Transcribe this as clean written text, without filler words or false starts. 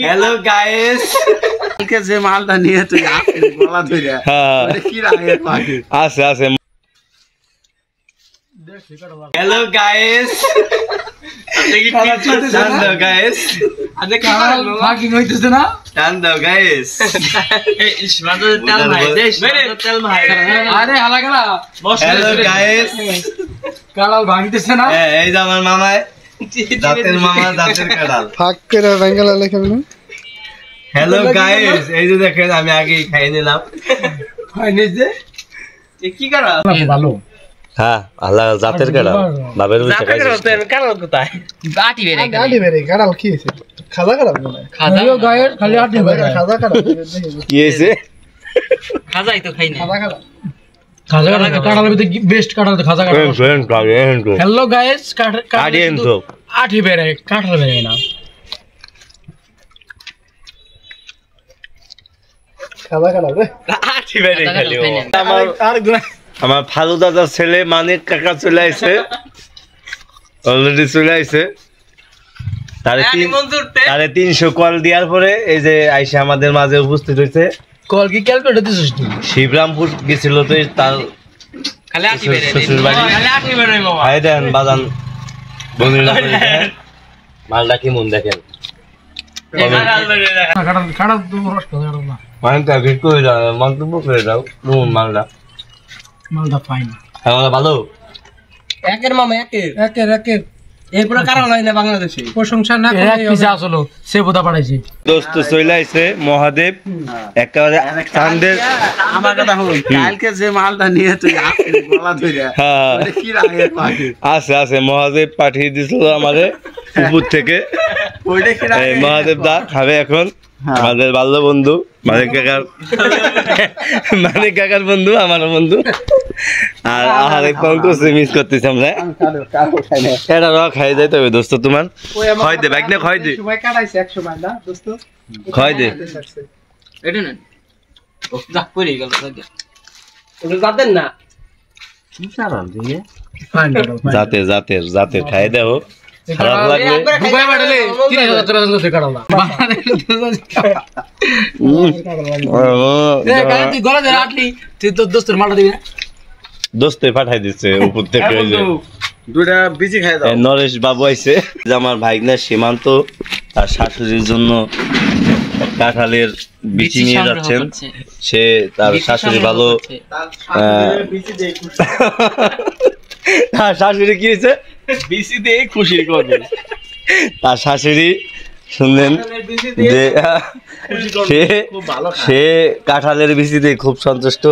hello guys কে যে মালটা নিয়ে তুই আসছিস গলা ধরে ওরে কি লাগে পাখি আছে আছে হ্যালো গাইস দেখি কি চলছে না গাইস আজকে কি পাখি হইতেছে না টান দাও গাইস এই ইসমাদ তেল ভাই দেশ তেল ভাই আরে হালা গলা হ্যালো গাইস কালাল ভাঙতেছে না এই যে আমার মামায় দাঁতের মামা দাঁতের কাটাল ফাক করে বাঙ্গালা লেখা না হ্যালো গাইস এই যে দেখেন আমি আগে খাই নিলাম খাইনি যে কি করা ভালো হ্যাঁ আল্লাহ জাতের কাটাল বাবের বুঝে খাইছিস জাতের কাটাল কোথায় আটি বেরে কাটাল কি হইছে খাজা কাটাল মনে খাজা গায়ের খালি আটি বেরে খাজা কাটাল কি হইছে খাজাই তো খাই না খাজা কাটালের ভিতরে বেস্ট কাটাল তো খাজা কাটাল ফ্রেন্ড কাগে হেন্টো হ্যালো গাইস কাটিয়েন তো আটি বেরে কাটাল বেরে না খাজা কাটাল রে আটি বেরে খালি আমার ফালু দাদার ছেলে মানিক কাকা চলে আইছে অলরেডি চলে আইছে তারে 300 কল দেওয়ার পরে এই যে আইসা আমাদের মাঝে উপস্থিত হইছে কল কি ক্যালকুলেটর দিছিস তুই শিবরামপুর গেছিল তো তার খালি আটি বেরে শ্বশুর বাড়ি খালি আটি বেরে মামা আই দেন বাজান বনিরা মালটা কি মন দেখেন কাটাল তো রস কাটাল না মানটা ভিড় করে দাও মন্তব্য করে দাও নুন মালটা মালদা ফাইন হ্যাঁ ভালো একের মামা একের এরপরে কারণ হয় না বাংলাদেশে প্রশংসা না করে এক পিছে আসলো সে বোধা পাঠাইছে দোস্ত চলে আইছে মহাদেব একেবারে চাঁদের আমার কথা শুন কালকে যে মালটা নিয়ে তুই আসছিস গলা ধরে ওরে কি লাগে পাখি আছে আছে মহাদেব পাঠিয়ে দিছিল আমারে উপর থেকে ওইটা কি লাগে এই মহাদেব দা খাবে এখন আমাদের বাল্য বন্ধু মানিক কাকার বন্ধু আমারও বন্ধু আর আহারে কঙ্কস মিস করতেছি আমরা এটা র খাই যাই তবে দোস্ত তোমার খাই দে ব্যাগ না খাই দে সময় কাটাইছে 100 বার না দোস্ত খাই দে এটা না ও যা পড়ে গেল ওটা জাতেন না কি কারণ দিয়ে ফাইন জাতের খাই দাও খারাপ লাগলে দুবাই বাড়ালে 3000 টাকা কাটাল না এ গাড়ি তুই গলা দে আটলি তুই তো দোস্তের মালটা দিবি দোস্তে পাঠাই দিচ্ছে উপর থেকে ওই যে দুইটা বিচি খাই দাও নরেশ বাবু আইছে যে আমার ভাইগনা সীমান্ত তার শাশুড়ির জন্য কাঁঠালের বিচি নিয়ে যাচ্ছেন সে তার শাশুড়ি ভালো তার শাশুড়ি কি হয়েছে বিচি দিয়ে খুশি করবে তার শাশুড়ি শুনলেন যে সে কাঁঠালের বিচিতে খুব সন্তুষ্ট